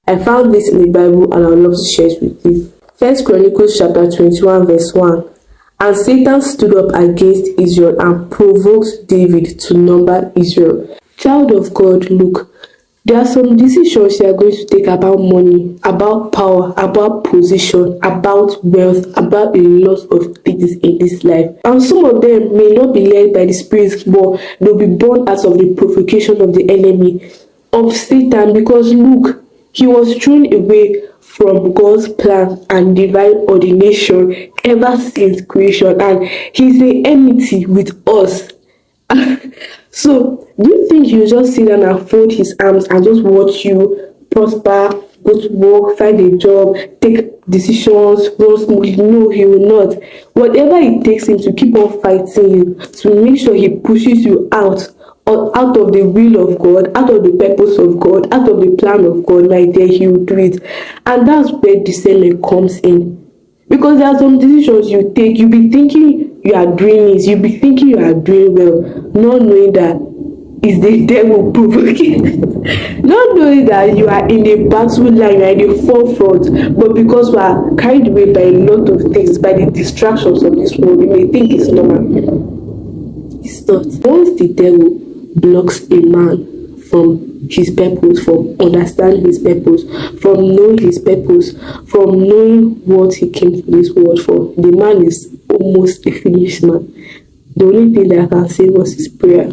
I found this in the Bible and I would love to share it with you. First Chronicles chapter 21 verse 1. And Satan stood up against Israel and provoked David to number Israel. Child of God, look, there are some decisions you are going to take about money, about power, about position, about wealth, about a lot of things in this life. And some of them may not be led by the Spirit, but they'll be born out of the provocation of the enemy, of Satan, because look, he was thrown away from God's plan and divine ordination ever since creation, and he's in enmity with us. So, do you think he'll just sit down and fold his arms and just watch you prosper, go to work, find a job, take decisions, run smoothly? No, he will not. Whatever it takes him to keep on fighting you, to make sure he pushes you out, or out of the will of God, out of the purpose of God, out of the plan of God, like there he will do it. And that's where discernment comes in. Because there are some decisions you take, you'll be thinking you are doing it, you'll be thinking you are doing well, not knowing that it's the devil provoking. Not knowing that you are in a battle line, you are in the forefront, but because we are carried away by a lot of things, by the distractions of this world, you may think it's normal. It's not. Once the devil blocks a man from his purpose, from understanding his purpose, from knowing his purpose, from knowing what he came to this world for, the man is almost a finished man. The only thing that can save us is prayer.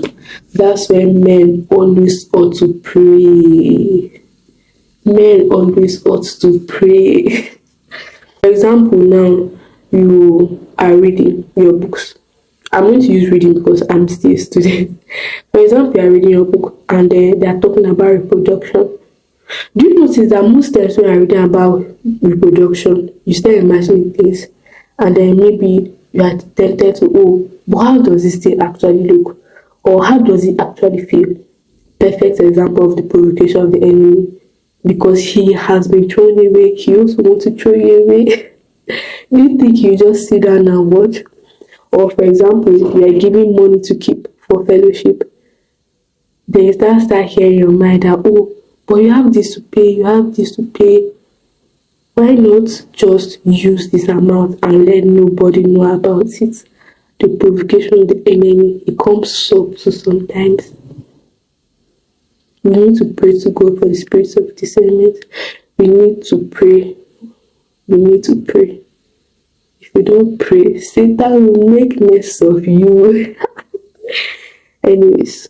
That's why men always ought to pray. Men always ought to pray. For example, now you are reading your books. I'm going to use reading because I'm still a student. For example, you are reading your book and they are talking about reproduction. Do you notice that most times when you're reading about reproduction, you start imagining things, and then maybe you are tempted to, oh, but how does this thing actually look? Or how does it actually feel? Perfect example of the provocation of the enemy. Because he has been thrown away, he also wants to throw you away. Do you think you just sit down and watch? Or for example, you are giving money to keep for fellowship. Then you start hearing your mind that, oh, but you have this to pay, you have this to pay. Why not just use this amount and let nobody know about it? The provocation of the enemy, it comes subtle sometimes. We need to pray to God for the spirit of discernment. We need to pray. We need to pray. If you don't pray, Satan will make mess of you. Anyways,